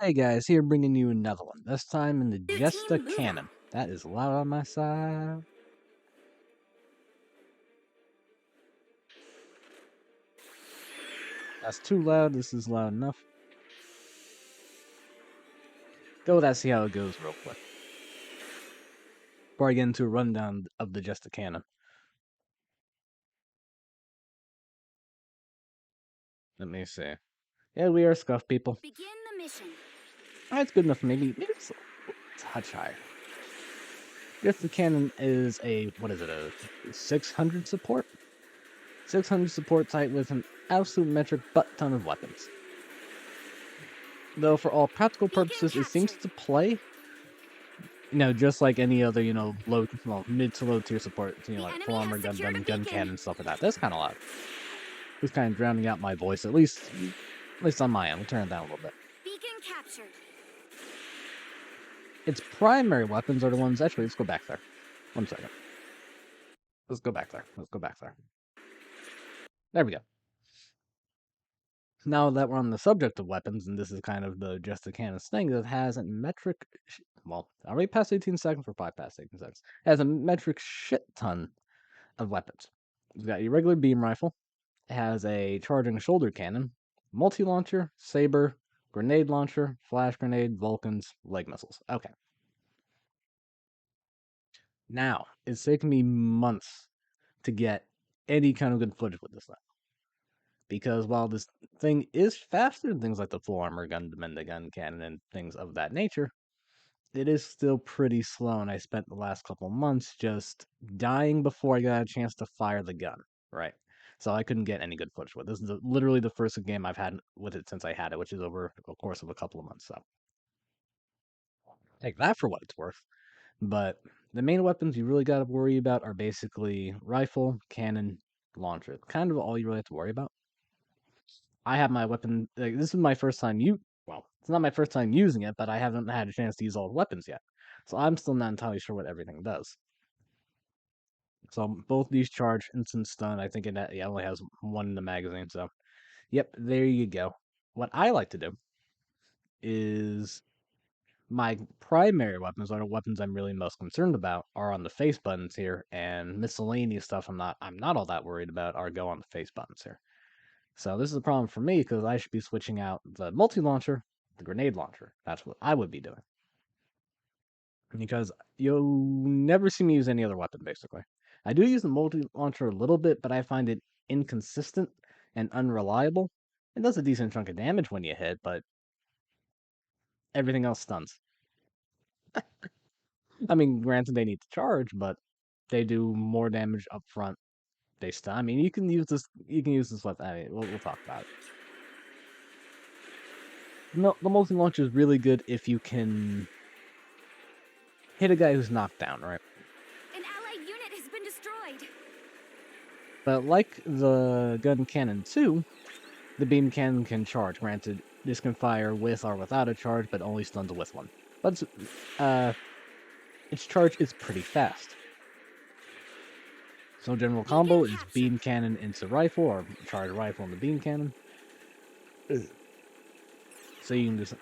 Hey guys, here bringing you another one. This time in the Team Jesta move cannon. That is loud on my side. That's too loud. This is loud enough. Go with that, see how it goes real quick. Before I get into a rundown of the Jesta cannon. Let me see. Yeah, we are scuff people. Begin the mission. That's good enough for me. Maybe it's a touch higher. Jesta cannon is a 600 support? 600 support type with an absolute metric butt ton of weapons. Though for all practical purposes, it seems to play just like any other, mid to low tier support, like full armor, Gundam, gun cannon, stuff like that. That's kind of loud. It's kind of drowning out my voice, at least on my end. We'll turn it down a little bit. Beacon captured. Its primary weapons are the ones. Actually, let's go back there. 1 second. Let's go back there. There we go. Now that we're on the subject of weapons, and this is kind of just the cannon's thing, it has a metric. Well, I already passed 18 seconds for 5 past 18 seconds. It has a metric shit ton of weapons. It's got your regular beam rifle. It has a charging shoulder cannon, multi-launcher, saber, grenade launcher, flash grenade, Vulcans, leg missiles. Okay. Now, it's taken me months to get any kind of good footage with this thing. Because while this thing is faster than things like the full armor Gundam and the gun cannon and things of that nature, it is still pretty slow, and I spent the last couple months just dying before I got a chance to fire the gun, right? So I couldn't get any good footage with it. This is literally the first game I've had with it since I had it, which is over the course of a couple of months, so take that for what it's worth. But the main weapons you really got to worry about are basically rifle, cannon, launcher. Kind of all you really have to worry about. I have my weapon. This is my first time it's not my first time using it, but I haven't had a chance to use all the weapons yet. So I'm still not entirely sure what everything does. So both these charge instant stun. I think it only has one in the magazine. So, yep, there you go. What I like to do is my primary weapons are the weapons I'm really most concerned about are on the face buttons here, and miscellaneous stuff I'm not all that worried about are go on the face buttons here. So this is a problem for me because I should be switching out the multi-launcher, the grenade launcher. That's what I would be doing. Because you'll never see me use any other weapon, basically. I do use the multi-launcher a little bit, but I find it inconsistent and unreliable. It does a decent chunk of damage when you hit, but everything else stuns. I mean, granted, they need to charge, but they do more damage up front. They stun. I mean, you can use this. You can use this weapon. I mean, we'll talk about it. No, the multi-launcher is really good if you can hit a guy who's knocked down, right? An allied unit has been destroyed. But like the gun cannon 2, the beam cannon can charge. Granted, this can fire with or without a charge, but only stuns with one. But its charge is pretty fast. So general combo is beam cannon into rifle, or charge rifle into beam cannon. So you can just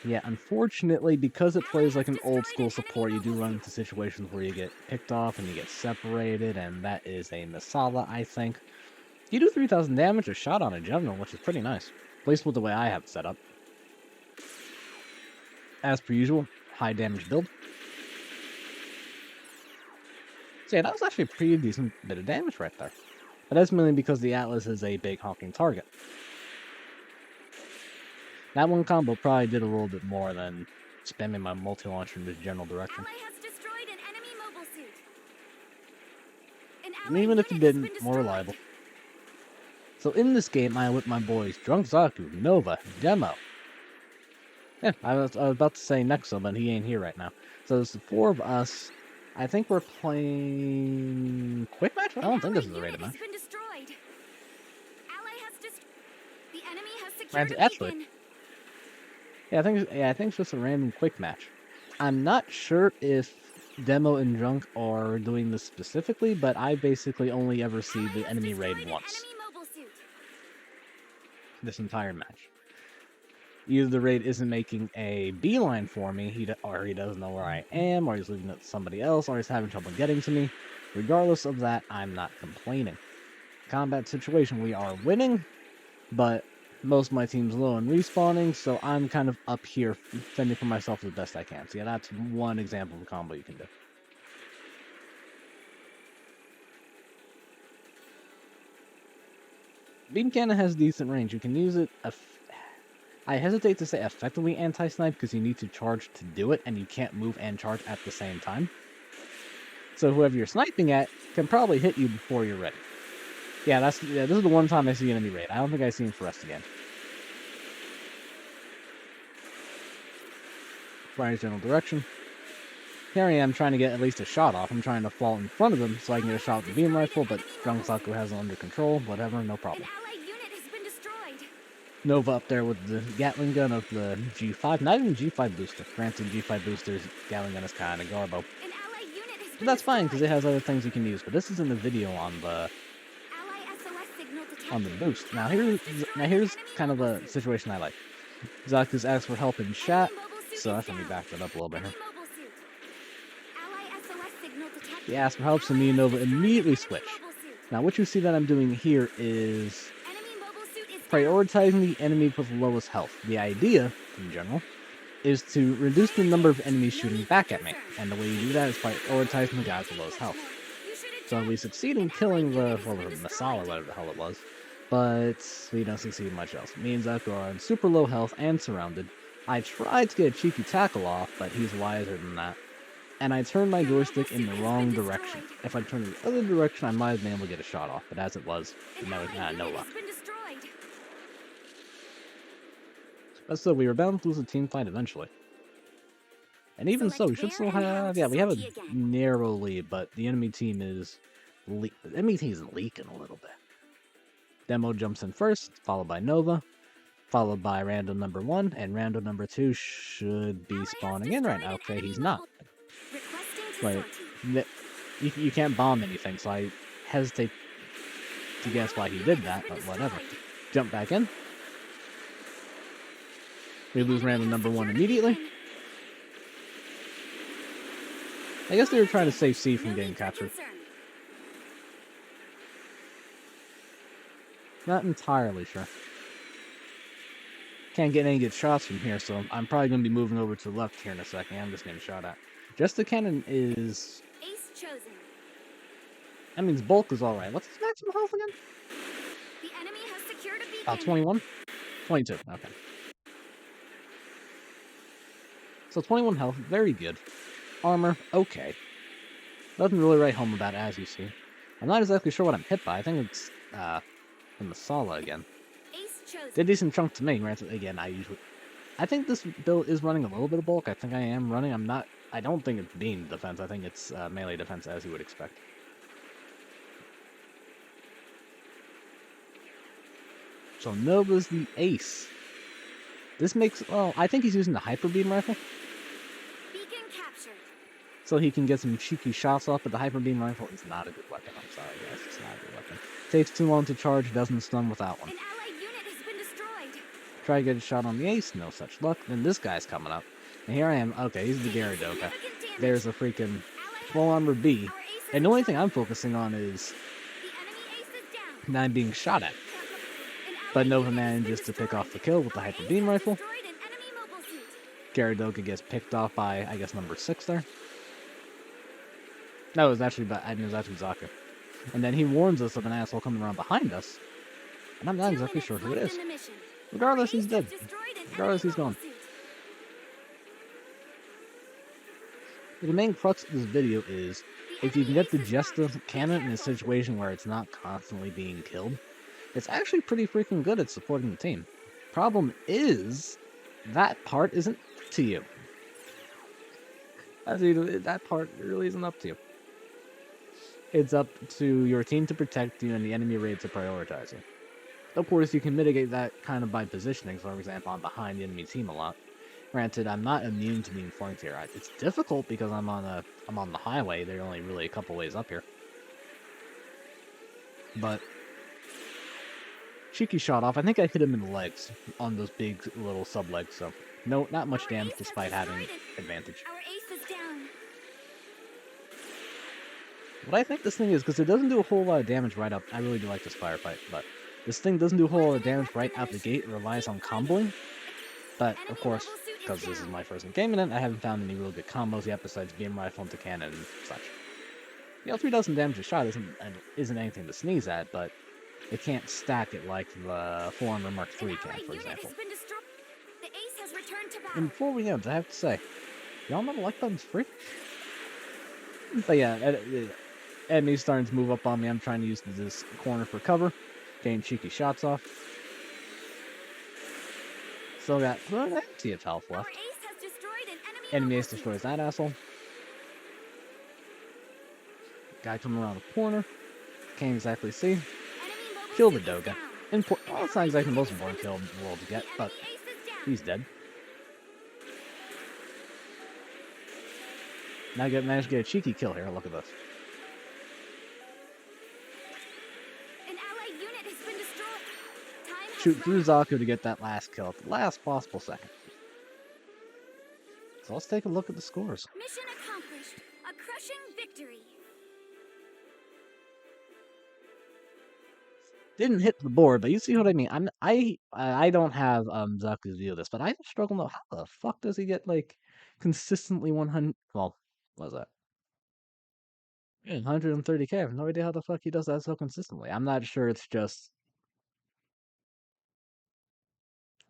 yeah, unfortunately, because it plays like an old school support, you do run into situations where you get picked off and you get separated, and that is a masala, I think. You do 3,000 damage a shot on a general, which is pretty nice. At least with the way I have it set up. As per usual, high damage build. So yeah, that was actually a pretty decent bit of damage right there. But that's mainly because the Atlas is a big honking target. That one combo probably did a little bit more than spamming my multi-launcher in this general direction. Ally has destroyed an enemy mobile suit. And even if it didn't, more reliable. So in this game, I am with my boys Drunk Zaku, Nova, Demo. Yeah, I was about to say Nexo, but he ain't here right now. So there's the 4 of us. I think we're playing quick match? I don't think this is a rated match. The enemy has secured a actually, beacon. Yeah, I think it's just a random quick match. I'm not sure if Demo and Drunk are doing this specifically, but I basically only ever see the enemy raid once. this entire match. Either the raid isn't making a beeline for me, or he doesn't know where I am, or he's leaving it to somebody else, or he's having trouble getting to me. Regardless of that, I'm not complaining. Combat situation, we are winning, but most of my team's low and respawning, so I'm kind of up here fending for myself as best I can. So yeah, that's one example of a combo you can do. Beam Cannon has decent range. You can use it. I hesitate to say effectively anti-snipe because you need to charge to do it, and you can't move and charge at the same time. So whoever you're sniping at can probably hit you before you're ready. Yeah, this is the one time I see enemy raid. I don't think I see him for us again. Fire general direction. Here I am trying to get at least a shot off. I'm trying to fall in front of him so I can get a shot with the beam rifle, but Drungsaku has it under control. Whatever, no problem. An allied unit has been destroyed. Nova up there with the Gatling gun of the G5. Not even G5 booster. Granted, G5 booster's Gatling gun is kind of garbo. An allied unit has But been that's fine, because it destroyed. has other things you can use. But this isn't a video on the Ally SOS signal detected. boost. Now Ally here's destroyed kind of enemy a mobile situation I like. Zaku's asked for help in chat, Enemy mobile suit so is that's let me down. back that up a little bit here. Enemy mobile suit. Ally SOS signal detected. He asked for help, so me and Ally Nova has destroyed immediately enemy switch. mobile suit. Now what you see that I'm doing here is Enemy mobile suit is down. prioritizing the enemy with the lowest health. The idea, in general, is to reduce the number of enemies shooting back at me, and the way you do that is prioritizing the guys with the lowest health. So we succeed in killing the Masala, whatever the hell it was, but we don't succeed in much else. Me and Zaku are on super low health and surrounded. I tried to get a cheeky tackle off, but he's wiser than that. And I turned my joystick in the wrong direction. If I turned in the other direction, I might have been able to get a shot off, but as it was, no luck. But still, we were bound to lose a team fight eventually. And even so, we should still have... Yeah, we have a narrow lead, but the enemy team is... The enemy team is leaking a little bit. Demo jumps in first, followed by Nova, followed by random number 1, and random number 2 should be spawning in right now. Okay, he's not. But you can't bomb anything, so I hesitate to guess why he did that, but whatever. Jump back in. We lose random number 1 immediately. I guess they were trying to save C from getting captured. Not entirely sure. Can't get any good shots from here, so I'm probably going to be moving over to the left here in a second. I'm just getting shot at. Jesta cannon is... Ace chosen. That means bulk is alright. What's his maximum health again? The enemy has secured a beacon. Oh, 21? 22, okay. So 21 health, very good. Armor, okay. Nothing really write home about, as you see. I'm not exactly sure what I'm hit by. I think it's, the Masala again. Ace chosen. Did a decent chunk to me, granted, again, I think this build is running a little bit of bulk. I think I am running. I don't think it's beam defense. I think it's melee defense, as you would expect. So Nova's the ace. This makes, well, I think he's using the hyper beam rifle. Beacon captured. So he can get some cheeky shots off, but the hyper beam rifle is not a good weapon. I'm sorry, guys, it's not a good weapon. Takes too long to charge, doesn't stun without one. An allied unit has been destroyed. Try to get a shot on the ace, no such luck. Then this guy's coming up. And here I am. Okay, he's the Gyaradoka. There's a freaking full armor B. And the only thing I'm focusing on is not being shot at. But Nova manages to pick off the kill with the hyper beam rifle. Gyaradoka gets picked off by, I guess, number 6 there. No, it was actually Zaku. And then he warns us of an asshole coming around behind us. And I'm not exactly sure who it is. Regardless, he's dead. Regardless, he's gone. The main crux of this video is, if you can get the Jesta cannon in a situation where it's not constantly being killed, it's actually pretty freaking good at supporting the team. Problem is, that part isn't up to you. That part really isn't up to you. It's up to your team to protect you and the enemy raid to prioritize you. Of course, you can mitigate that kind of by positioning. For example, I'm behind the enemy team a lot. Granted, I'm not immune to being flanked here. It's difficult because I'm on the highway. They're only really a couple ways up here. But Cheeky shot off. I think I hit him in the legs on those big little sub legs, so no, not much Our damage ace has despite having destroyed it. advantage. Our ace is down. What I think this thing is, because it doesn't do a whole lot of damage right up. I really do like this firefight, but this thing doesn't do a whole lot of damage right out the gate. It relies on comboing, but of Enemy course, mobile suit is because this is down. my first game in it, I haven't found any really good combos yet besides beam rifle into cannon and such. 3,000 damage a shot isn't anything to sneeze at, but it can't stack it like the Full Armor Mark An III can, ally for unit has example. been destroyed. The ace has returned to And battle. before we end, I have to say, y'all know the like button's free? But yeah, enemies starting to move up on me. I'm trying to use this corner for cover, getting cheeky shots off. Still got plenty of health Our left. ace has destroyed an enemy Enemy mobile ace suit. destroys that asshole. Guy coming around the corner. Can't exactly see. Enemy mobile Kill the suit is Doga. down. Well, it's not exactly the most important kill in the world to The get, but enemy ace is down. he's dead. Now I managed to get a cheeky kill here. Look at this. An allied unit has been destroyed. Time has Shoot through run out. Zaku to get that last kill at the last possible second. So let's take a look at the scores. Mission accomplished. A crushing victory. Didn't hit the board, but you see what I mean. I don't have Zaku's view of this, but I struggle to know how the fuck does he get like consistently 100? Well, what was that? 130k. I have no idea how the fuck he does that so consistently. I'm not sure. It's just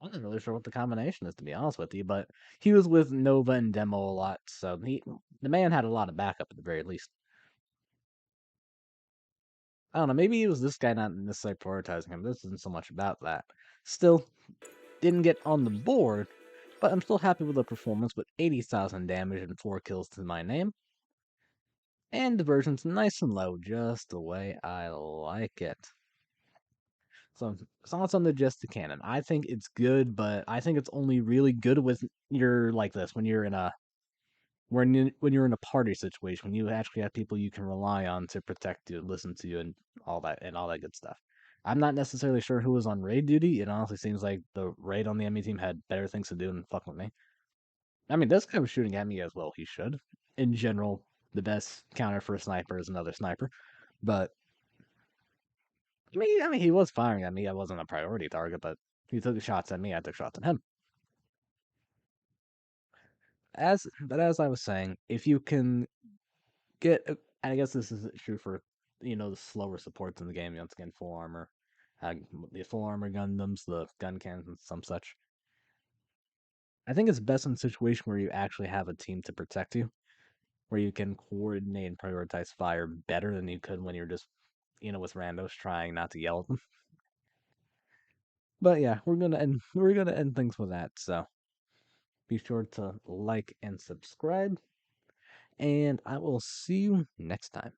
I'm not really sure what the combination is, to be honest with you. But he was with Nova and Demo a lot, so the man had a lot of backup at the very least. I don't know. Maybe it was this guy not necessarily prioritizing him. This isn't so much about that. Still, didn't get on the board, but I'm still happy with the performance with 80,000 damage and 4 kills to my name. And diversion's nice and low, just the way I like it. So, thoughts on the Jesta cannon. I think it's good, but I think it's only really good with you're like this when you're in a when you're in a party situation, when you actually have people you can rely on to protect you, listen to you, and all that good stuff. I'm not necessarily sure who was on raid duty. It honestly seems like the raid on the enemy team had better things to do than fuck with me. I mean, this guy was shooting at me as well. He should. In general, the best counter for a sniper is another sniper. But I mean, he was firing at me. I wasn't a priority target, but he took shots at me. I took shots at him. As I was saying, if you can and I guess this is true for the slower supports in the game. Once again, full armor, the full armor Gundams, the gun cannons, and some such. I think it's best in a situation where you actually have a team to protect you, where you can coordinate and prioritize fire better than you could when you're just with randos trying not to yell at them. But yeah, we're gonna end things with that. So be sure to like and subscribe, and I will see you next time.